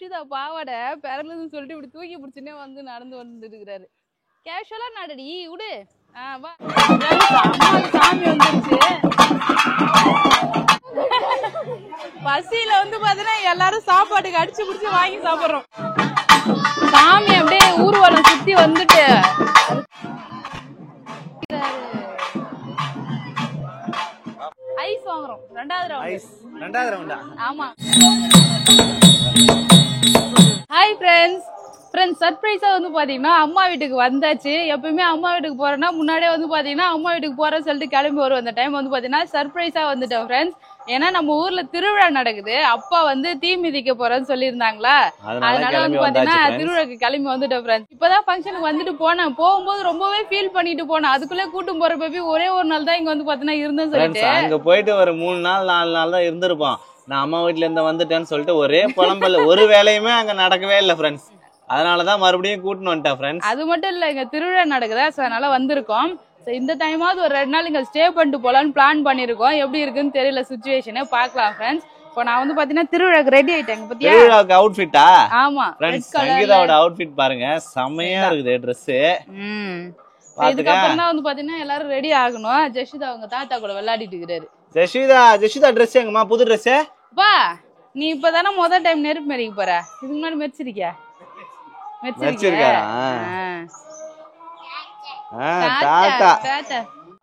ஜஷிதா பாவாடை பிறகுன்னு சொல்லிட்டு இப்படி தூக்கி பிடிச்சுன்னே வந்து நடந்து வந்துட்டு இருக்கிறாரு. கேஷுவலா நடடி விடு. வா சாமி வந்துருச்சு. பசியில வந்து பாத்தீங்கன்னா எல்லாரும் சாப்பாட்டுக்கு அடிச்சு பிடிச்சி வாங்கி சாப்பிடுறோம். சாமி அப்படியே ஊர்வலம் சுத்தி வந்துட்டு ஐஸ் வாங்குறோம். ரெண்டாவது ரவுண்டா? ஆமா. Hi friends. சர்ப்ரைஸா வந்து பாத்தீங்கன்னா அம்மா வீட்டுக்கு வந்தாச்சு. எப்பயுமே அம்மா வீட்டுக்கு போறேன்னா முன்னாடியே வந்து பாத்தீங்கன்னா அம்மா வீட்டுக்கு போறேன்னு சொல்லிட்டு கிளம்பி வரும். அந்த டைம் வந்து பாத்தீங்கன்னா சர்ப்ரைஸா வந்துட்டோம் ஃப்ரெண்ட்ஸ். ஏன்னா நம்ம ஊர்ல திருவிழா நடக்குது. அப்பா வந்து தீ மிதிக்க போறேன்னு சொல்லியிருந்தாங்களா, அதனால வந்து பாத்தீங்கன்னா திருவிழாக்கு கிளம்பி வந்துட்டோம் ஃப்ரெண்ட்ஸ். இப்பதான் ஃபங்க்ஷனுக்கு வந்துட்டு போனேன். போகும்போது ரொம்பவே ஃபீல் பண்ணிட்டு போனேன். அதுக்குள்ளே கூட்டும் போற பேபி ஒரே ஒரு நாள் தான் இங்க வந்து பாத்தீங்கன்னா இருந்தேன்னு சொல்லிட்டு அங்க போயிட்டு ஒரு 3 நாள் 4 நாள் தான் இருந்திருப்போம். நான் அம்மா வீட்டுல இருந்து வந்துட்டேன்னு சொல்லிட்டு ஒரே புலம்பல். ஒரு வேலையுமே அங்க நடக்கவே இல்லை ஃப்ரெண்ட்ஸ். அதனாலதான் மறுபடியும் கூட்டின்னு வந்துட்டேன் ஃப்ரெண்ட்ஸ். அது மட்டும் இல்ல, இங்க திருவிழா நடக்குதா, அதனால வந்திருக்கோம். இந்த டைமாவது ஒரு 2 நாள் இங்க ஸ்டே பண்ணிட்டு போலான்னு பிளான் பண்ணிருக்கோம். எப்படி இருக்குன்னு தெரியல, சிச்சுவேஷனே பாக்கலாம் ஃப்ரெண்ட்ஸ். இப்போ நான் வந்து பாத்தீங்கன்னா திருவிழாக்கு ரெடி ஆயிட்டேன். பத்தியா திருவிழாக்கு அவுட்ஃபிட்டா? ஆமா ஃப்ரெண்ட்ஸ், சங்கீதாவோட அவுட்ஃபிட் பாருங்க, செமையா இருக்குது Dress. இதுக்கப்புறம் தான் வந்து பாத்தீங்கன்னா எல்லாரும் ரெடி ஆகணும். ஜஷிதா அவங்க தாத்தா கூட விளையாடிட்டு இருக்காரு. ஜஷிதா Dress எங்கம்மா? புது Dress பா. நீ இப்பதானே முதல் டைம் நெருப்பு மெரிக்க போற. இதுக்கு முன்னாடி மெரிச்சிருக்கியா?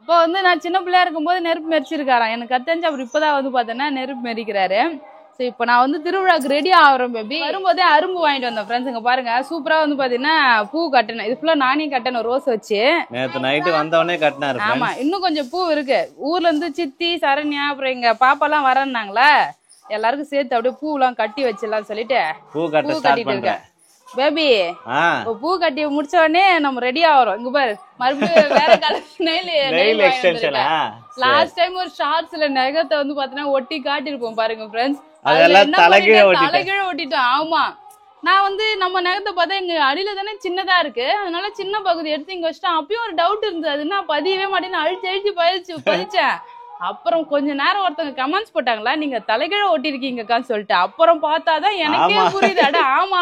அப்ப வந்து நான் சின்ன பிள்ளையா இருக்கும் போது நெருப்பு மெரிச்சிருக்காராம். எனக்கு கத்தஞ்சு அப்புறம் இப்பதான் வந்து பாத்தேன்னா நெருப்பு மெரிக்கிறாரு. சரி, இப்ப நான் வந்து திருவிழாக்கு ரெடி ஆகிறோம் பேபி. வரும்போதே அரும்பு வாங்கிட்டு வந்தேன் ஃப்ரெண்ட்ஸ். இங்க பாருங்க, சூப்பரா வந்து பாத்தீங்கன்னா பூ கட்டணும். இது ஃபுல்லா நானே கட்டணும், ரோஸ் வச்சு. நேத்து நைட்டு வந்தவனே கட்டினாரு. ஆமா, இன்னும் கொஞ்சம் பூ இருக்கு. ஊர்ல இருந்து சித்தி சரண்யா அப்புறம் எங்க பாப்பா எல்லாம் வரன்னாங்களா, எல்லாருக்கும் சேர்த்து அப்படியே பூ எல்லாம் கட்டி வச்சிடலாம் சொல்லிட்டு பூ கட்டிட்டு இருக்கேன் பேபி. பூ கட்டி முடிச்ச உடனே நம்ம ரெடி ஆகிறோம். இங்க பாரு, மறுபடியும் வேற colour nail extension. Last time ஒரு ஷார்ட்ஸ்ல நகத்தை வந்து பாத்தீங்கன்னா ஒட்டி காட்டிருப்போம் பாருங்க ஃப்ரெண்ட்ஸ். தலைகீழ ஒட்டிட்டோம். ஆமா, நான் வந்து நம்ம நகத்தை பார்த்தா எங்க அடியில தானே சின்னதா இருக்கு, அதனால சின்ன பகுதி எடுத்து இங்க வச்சுட்டேன். அப்பயும் ஒரு டவுட் இருந்தது, அதுன்னா பதியவே மாட்டேன்னு அழிச்சு பதிச்சேன். அப்புறம் கொஞ்ச நேரம் ஒருத்தவங்க கமெண்ட்ஸ் போட்டாங்களா, நீங்க தலைகீழ ஒட்டிருக்கீங்கக்கான்னு சொல்லிட்டு. அப்புறம் பார்த்தாதான் எனக்கே புரியுது. அட ஆமா,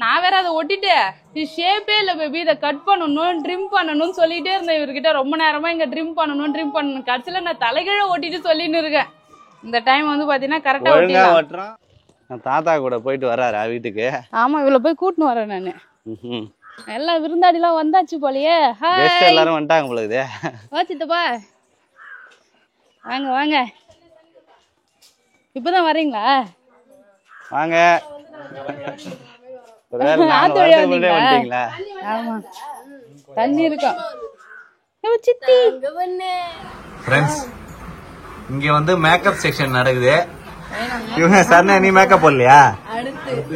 நான் வேற அதை ஒட்டிட்டு ஷேப்பே இல்ல பேபி, இதை கட் பண்ணணும் ட்ரிம் பண்ணணும்னு சொல்லிட்டே இருந்தேன் இவர்கிட்ட ரொம்ப நேரமா. இங்க ட்ரிம் பண்ணணும் கடைசியில நான் தலைகீழ ஒட்டிட்டு சொல்லின்னு இருக்கேன். இந்த டைம் வந்து பாத்தீங்கன்னா கரெக்டா ஓட்டுறோம். தாத்தா கூட போயிட்டு வர்றாரா வீட்டுக்கு? ஆமா, இவ்வளவு போய் கூட்டின்னு வரேன் நானு. எல்லாம் விருந்தாடி எல்லாம் வந்தாச்சு போலயே. எல்லாரும் வந்துட்டாங்க போலது. வாச்சிட்டப்பா, வாங்க வாங்க. இப்பதான் வரீங்களா? வாங்க. ஆமா, தண்ணி இருக்கும். இங்க வந்து மேக்கப் செக்ஷன் நடக்குது. இவங்க சரணா, நீ மேக்கப் போடலையா?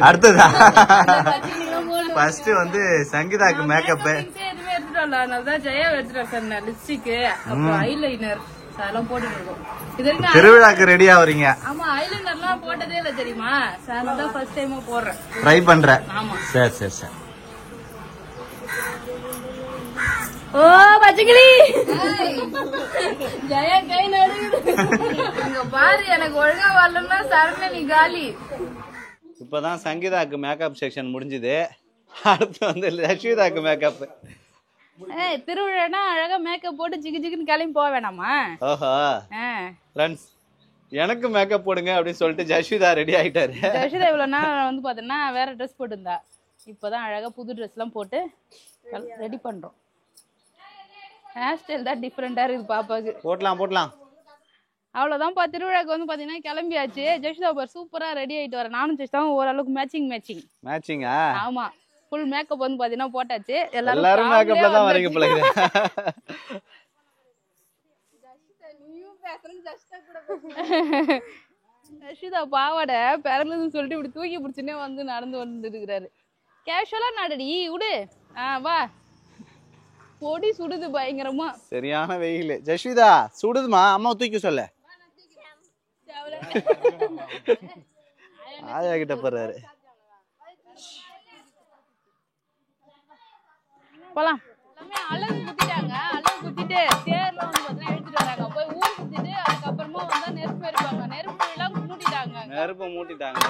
அடுத்ததா ஃபர்ஸ்ட் வந்து சங்கீதாக்கு மேக்கப் எதுவுமே எடுத்துட்டு வரல, அதனாலதான் ஜெயா எடுத்துட்டு வர லிப்ஸ்டிக் அப்புறம் ஐலைனர் அதெல்லாம் போட்டுட்டு இருக்கோம். திருவிழாக்கு ரெடி ஆவறீங்க? ஆமா, ஐலைனர்லாம் போட்டதே இல்ல தெரியுமா, சார் ஃபர்ஸ்ட் டைமா போடுறேன், ட்ரை பண்றேன். ஆமா, சரி சரி சரி. ஓ பச்சைக்கிளி, ஜெயா கை நடுங்குது. இங்க பாரு, எனக்கு ஒழுங்கா வரலன்னா சரண நீ காலி. இப்பதான் சங்கீதாக்கு மேக்கப் செக்ஷன் முடிஞ்சது. அடுத்து வந்து ரஷீதாக்கு மேக்கப். திருவிழானா அழகா மேக்கப் போட்டு ஜிகு ஜிகுன்னு கிளம்பி போக வேணாமா? ஓஹோ ஃப்ரெண்ட்ஸ், எனக்கு மேக்கப் போடுங்க அப்படின்னு சொல்லிட்டு ஜஷிதா ரெடி ஆயிட்டாரு. ஜஷிதா இவ்வளவு நாள் வந்து பாத்தீங்கன்னா வேற ட்ரெஸ் போட்டுருந்தா. இப்பதான் அழகா புது ட்ரெஸ் எல்லாம் போட்டு ரெடி பண்றோம். ஹேர் ஸ்டைல் தான் டிஃப்ரெண்டா இருக்கு பாப்பாக்கு. போடலாம். அவ்வளவுதான் பா, திருவிழாக்கு வந்து பாத்தீங்கன்னா கிளம்பியாச்சு. ஜஷிதா பார் சூப்பரா ரெடி ஆயிட்டு வர. நானும் ஜஷிதாவும் ஓரளவுக்கு மேட்சிங்கா. ஆமா, ஃபுல் மேக்கப் வந்து பாத்தீங்கன்னா போட்டாச்சு. எல்லாரும் மேக்கப்ல தான் வரீங்க போல. ஜஷிதா பாவாடை பிறகுன்னு சொல்லிட்டு இப்படி தூக்கி பிடிச்சுன்னே வந்து நடந்து வந்துட்டு இருக்கிறாரு. கேஷுவலா நடடி விடு. வா, பொடி சுடுது பயங்கரமா, சரியான வெயில். ஜஷிதா சுடுதுமா, அம்மா தூக்கி சொல்ல. ஆயா கிட்ட போறாரு. போலாம். அழகு குத்திட்டாங்க. அழகு குத்திட்டு தேர்ல வந்து பாத்தீங்கன்னா எடுத்துட்டு வராங்க. போய் ஊர் குத்திட்டு அதுக்கப்புறமா வந்தா நெருப்பு எரிப்பாங்க. நெருப்பு எல்லாம் மூட்டிட்டாங்க. நெருப்பு மூட்டிட்டாங்க.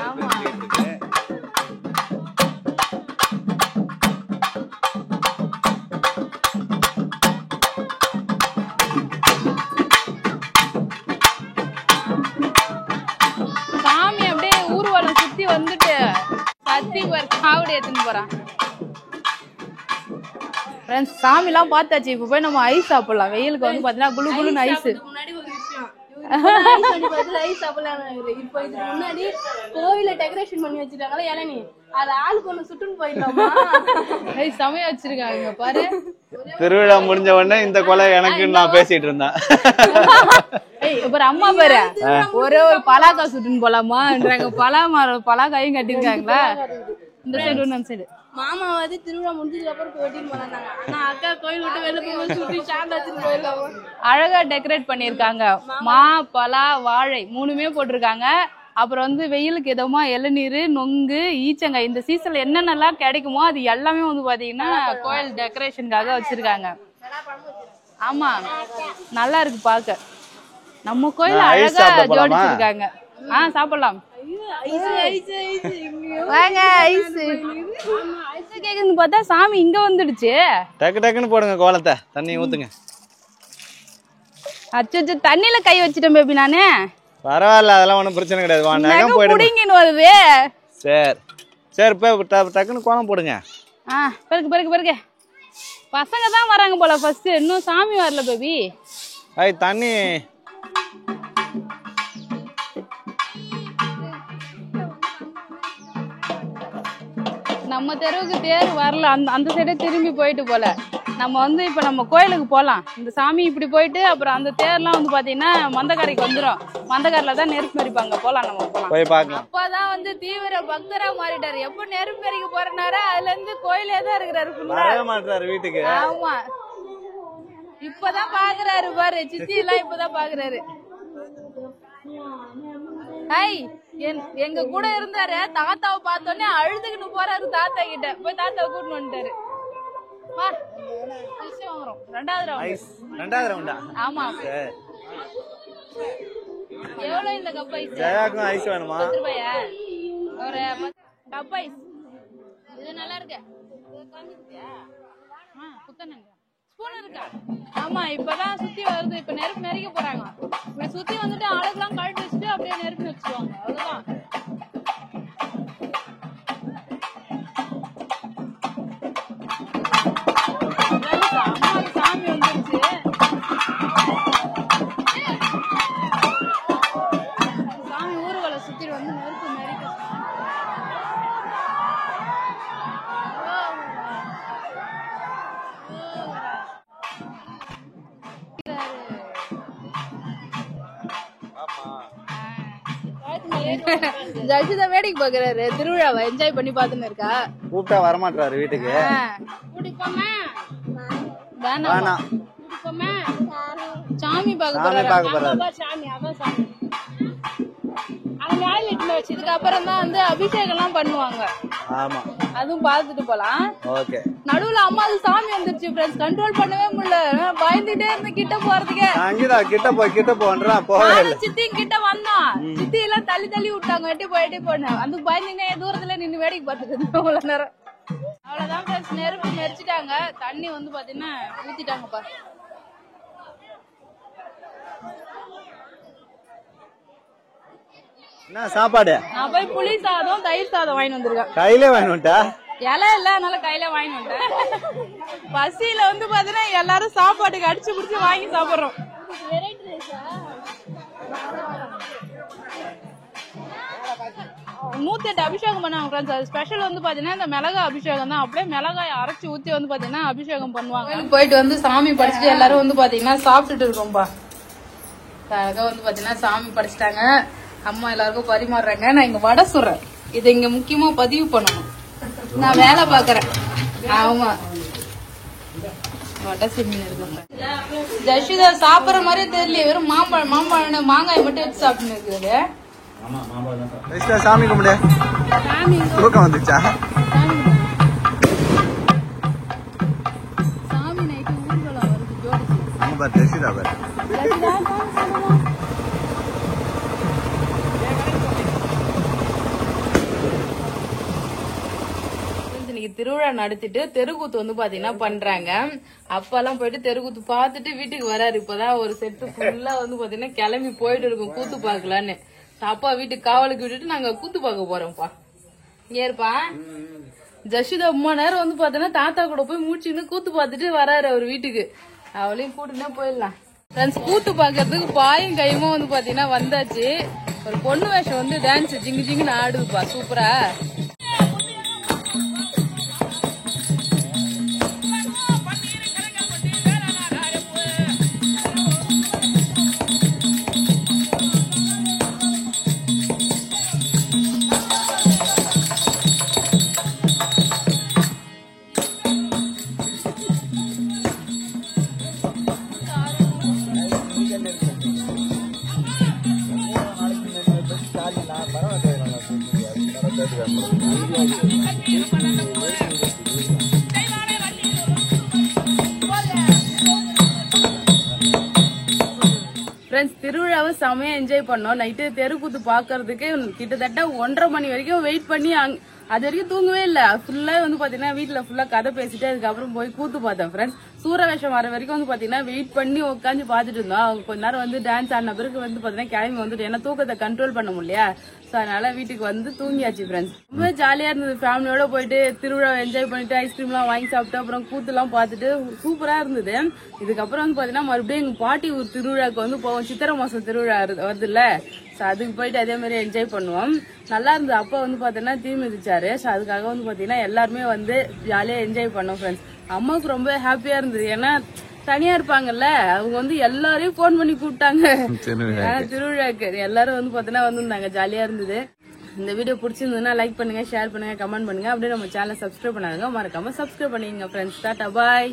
சித்தி காவடி எடுத்துன்னு போறான். சாமி எல்லாம் பார்த்தாச்சு. இப்ப போய் நம்ம ஐஸ் சாப்பிடலாம். வெயிலுக்கு வந்து பாத்தீங்கன்னா குளு குளுன்னு ஐஸ். முன்னாடி கோயில டெக்கரேஷன் பண்ணி வச்சிருக்காங்களா இளநீ அது ஆளுக்கு ஒண்ணு சுட்டுன்னு போயிடலாமா? சமைய வச்சிருக்காங்க பாரு. திருவிழா முடிஞ்ச உடனே இந்த கொலை எனக்கு நான் பேசிட்டு இருந்தேன். அம்மா பாரு ஒரே ஒரு பலாக்கா சுட்டுன்னு போலாமான்றாங்க. பலாக்காயும் கட்டிருக்காங்களா இந்த சைடு ஒன்னு சைடு. மாமா வந்து திருவிழா முடிஞ்சதுக்கு அப்புறம் வெட்டின்னு போனாங்க. நான் அக்கா கோயில் விட்டு வெளில போகும்போது சுத்தி சாண்டா வச்சுட்டு போயிடலாமா? அழகா டெக்கரேட் பண்ணிருக்காங்க. மா பலா வாழை மூணுமே போட்டிருக்காங்க. அப்புறம் வந்து வெயிலுக்கு எதமா இளநீர் நொங்கு ஈச்சங்காய் இந்த சீசன்ல என்னென்னலாம் கிடைக்குமோ அது எல்லாமே வந்து பாத்தீங்கன்னா கோயில் டெக்கரேஷனுக்காக வச்சிருக்காங்க. ஆமா நல்லா இருக்கு பாக்க. நம்ம கோயில் அழகா ஜோடிச்சிருக்காங்க. சாப்பிடலாம் வாங்க. ஐஸ் கேக்குன்னு பார்த்தா சாமி இங்க வந்துடுச்சு. டக்கு டக்குன்னு போடுங்க கோலத்தை. தண்ணி ஊத்துங்க. அச்சோ தண்ணியில கை வச்சிட்டேன் பேபி நானு. பரவாயில்ல அதெல்லாம் ஒன்றும் பிரச்சனை கிடையாது. புடிங்கின்னு வருது. சரி சரி டக்குன்னு கோலம் போடுங்க. பிறகு பசங்க தான் வராங்க போல ஃபர்ஸ்ட். இன்னும் சாமி வரல பேபி. தண்ணி நம்ம தெருவுக்கு தேர் வரல. அந்த சைடே திரும்பி போயிட்டு போல. நம்ம வந்து இப்ப நம்ம கோயிலுக்கு போலாம். இந்த சாமி இப்படி போயிட்டு அப்புறம் அந்த தேர்லாம் வந்து பாத்தீங்கன்னா மந்தக்காரைக்கு வந்துரும். மந்தக்காரில தான் நெருப்பு மெரிப்பாங்க. போலாம் நம்ம போலாம். அப்பதான் வந்து தீவிர பக்தரா மாறிட்டாரு. எப்ப நெருப்பு மெரிக்க போறனாரு அதுல இருந்து கோயிலே தான் இருக்கிறாரு வீட்டுக்கு. ஆமா இப்பதான் பாக்குறாரு பாரு. சித்தி எல்லாம் இப்பதான் பாக்குறாரு. எங்க கூட இருந்தாரு. தாத்தாவை பார்த்தோன்னே அழுதுகிட்டு போறாரு. தாத்தா கிட்ட போய் தாத்தாவை கூட்டிட்டு வந்துட்டாரு. ரெண்டாவது ரவுண்டா? ஆமா. எவ்வளவு இந்த கப் ஐஸ்? ஐஸ் வேணுமா? 10 ரூபாயா ஒரு கப் ஐஸ்? இது நல்லா இருக்கு. ஸ்பூன் இருக்கா? ஆமா இப்பதான் சுத்தி வருது. இப்ப நெருப்பு நெருக்க போறாங்க. இப்படி சுத்தி வந்துட்டு ஆளுக்கெல்லாம் கழட்டி வச்சுட்டு அப்படியே நெருப்பு வச்சுக்குவாங்க. அவ்வளவுதான். சாமி வந்துருச்சு. சாமி ஊர்வலை சுத்திட்டு வந்து நெருப்பு நெருக்க. ஜல்ஷிதா வேடிக்கை பாக்குறாரு. திருவிழாவை என்ஜாய் பண்ணி பாத்துன்னு இருக்கா. கூப்பிட்டா வரமாட்டாரு வீட்டுக்கு. சாமி பாக்க போறாரு. இதுக்கு அப்புறம் தான் வந்து அபிஷேகம் எல்லாம் பண்ணுவாங்க. அதுவும் பாத்துட்டு போலாம். நடுவுல அம்மா சாமி வந்துருச்சு. கண்ட்ரோல் பண்ணவே முடியல. பயந்துட்டே இருந்து கிட்ட போறதுக்கே. கிட்ட போன்றா சித்தி கிட்ட வந்தோம். சித்தி எல்லாம் தள்ளி தள்ளி விட்டாங்க. எட்டி போன அதுக்கு பயந்துனே தூரத்துல நின்று வேடிக்கை பார்த்துட்டு அவ்வளவு நேரம். அவ்வளவுதான் நெருப்பு நெரிச்சிட்டாங்க. தண்ணி வந்து பாத்தீங்கன்னா ஊத்திட்டாங்கப்பா. என்ன சாப்பாடு? நான் போய் புளி சாதம் தயிர் சாதம் வாங்கி வந்திருக்கேன். கையில வாங்கி வந்துட்டா? இலை இல்ல அதனால கையில வாங்கி வந்துட்டேன். பசியில வந்து பாத்தீங்கன்னா எல்லாரும் சாப்பாட்டுக்கு அடிச்சு புடிச்சு வாங்கி சாப்பிடுறோம். 108 அபிஷேகம் பண்ணாங்க. ஸ்பெஷல் வந்து பாத்தீங்கன்னா இந்த மிளகாய் அபிஷேகம் தான். அப்படியே மிளகாய் அரைச்சு ஊத்தி வந்து பாத்தீங்கன்னா அபிஷேகம் பண்ணுவாங்க. போயிட்டு வந்து சாமி படைச்சிட்டு எல்லாரும் வந்து பாத்தீங்கன்னா சாப்பிட்டுட்டு இருக்கோம்பா. அழகா வந்து பாத்தீங்கன்னா சாமி படைச்சிட்டாங்க. அம்மா எல்லாருக்கும் பரிமாறுறாங்க. நான் இங்க வடை சொல்றேன். இதை இங்க முக்கியமா பதிவு பண்ணணும். நான் வேலை பாக்குறேன். ஆமா வடை செஞ்சு இருக்கேன். ஜஷிதா சாப்பிடுற மாதிரி தெரியல. வெறும் மாம்பழம் மாங்காய் மட்டும் வச்சு சாப்பிட்டு இருக்குது. சாமி கும்பிடு. தூக்கம் வந்துச்சா? சாமி நைட்டு ஊர்வலம் வருது ஜோடிச்சு. ஜஷிதா பாரு. திருவிழா நடத்திட்டு தெருக்கூத்து வந்து பாத்தீங்கன்னா பண்றாங்க. அப்பெல்லாம் போயிட்டு தெருக்கூத்து பாத்துட்டு வீட்டுக்கு வராரு. இப்பதான் ஒரு செட்டு ஃபுல்லா வந்து பாத்தீங்கன்னா கிளம்பி போயிட்டு இருக்கோம் கூத்து பாக்கலான்னு. அப்பா வீட்டுக்கு காவலுக்கு விட்டுட்டு நாங்க கூத்து பாக்க போறோம்ப்பா. ஏற்பா ஜஷிதா 3 நேரம் வந்து பாத்தீங்கன்னா தாத்தா கூட போய் மூச்சுன்னு கூத்து பாத்துட்டு வராரு அவர் வீட்டுக்கு. அவளையும் கூட்டுனே போயிடலாம். ஃப்ரெண்ட்ஸ் கூத்து பாக்குறதுக்கு பாயும் கையுமா வந்து பாத்தீங்கன்னா வந்தாச்சு. ஒரு பொண்ணு வேஷம் வந்து டான்ஸ் ஜிங்கு ஜிங்குன்னு ஆடுதுப்பா சூப்பரா. ஃப்ரெண்ட்ஸ் திருவிழாவை செமையா என்ஜாய் பண்ணோம். நைட்டு தெருக்கூத்து பாக்குறதுக்கு கிட்டத்தட்ட 1:30 மணி வரைக்கும் வெயிட் பண்ணி அது வரைக்கும் தூங்கவே இல்ல. ஃபுல்லா வந்து பாத்தீங்கன்னா வீட்டுல ஃபுல்லா கதை பேசிட்டு அதுக்கப்புறம் போய் கூத்து பார்த்தோம். ஃப்ரெண்ட்ஸ் சூரவேஷம் வர வரைக்கும் வந்து பாத்தீங்கன்னா வெயிட் பண்ணி உட்காந்து பாத்துட்டு இருந்தோம். அவங்க கொஞ்ச நேரம் வந்து டான்ஸ் ஆடின பிறகு வந்து பாத்தீங்கன்னா கிளம்பி வந்துட்டு ஏன்னா தூக்கத்தை கண்ட்ரோல் பண்ண முடியலையா. சோ அதனால வீட்டுக்கு வந்து தூங்கியாச்சு. ஃப்ரெண்ட்ஸ் ரொம்ப ஜாலியா இருந்தது. ஃபேமிலியோட போயிட்டு திருவிழா என்ஜாய் பண்ணிட்டு ஐஸ்கிரீம் எல்லாம் வாங்கி சாப்பிட்டு அப்புறம் கூத்து எல்லாம் பாத்துட்டு சூப்பரா இருந்தது. இதுக்கப்புறம் வந்து பாத்தீங்கன்னா மறுபடியும் எங்க பாட்டி ஊர் திருவிழாக்கு வந்து போவோம். சித்திரை மாசம் திருவிழா வருது இல்ல. சோ அதுக்கு போயிட்டு அதே மாதிரி என்ஜாய் பண்ணுவோம். நல்லா இருந்தது. அப்பா வந்து பாத்தீங்கன்னா தீ மிதிச்சாரு. சோ அதுக்காக வந்து பாத்தீங்கன்னா எல்லாருமே வந்து ஜாலியா என்ஜாய் பண்ணோம். ஃப்ரெண்ட்ஸ் அம்மாவுக்கு ரொம்ப ஹாப்பியா இருந்தது. ஏன்னா தனியா இருப்பாங்கல்ல அவங்க வந்து எல்லாரையும் போன் பண்ணி கூப்பிட்டாங்க திருவிழாக்கு. எல்லாரும் வந்து பாத்தீங்கன்னா வந்திருந்தாங்க. ஜாலியா இருந்தது. இந்த வீடியோ பிடிச்சிருந்ததுன்னா லைக் பண்ணுங்க, ஷேர் பண்ணுங்க, கமெண்ட் பண்ணுங்க. அப்படியே நம்ம சேனலை சப்ஸ்கிரைப் பண்ணாங்க மறக்காம சப்ஸ்கிரைப் பண்ணிங்க. ஃப்ரெண்ட்ஸ் டாடா பாய்.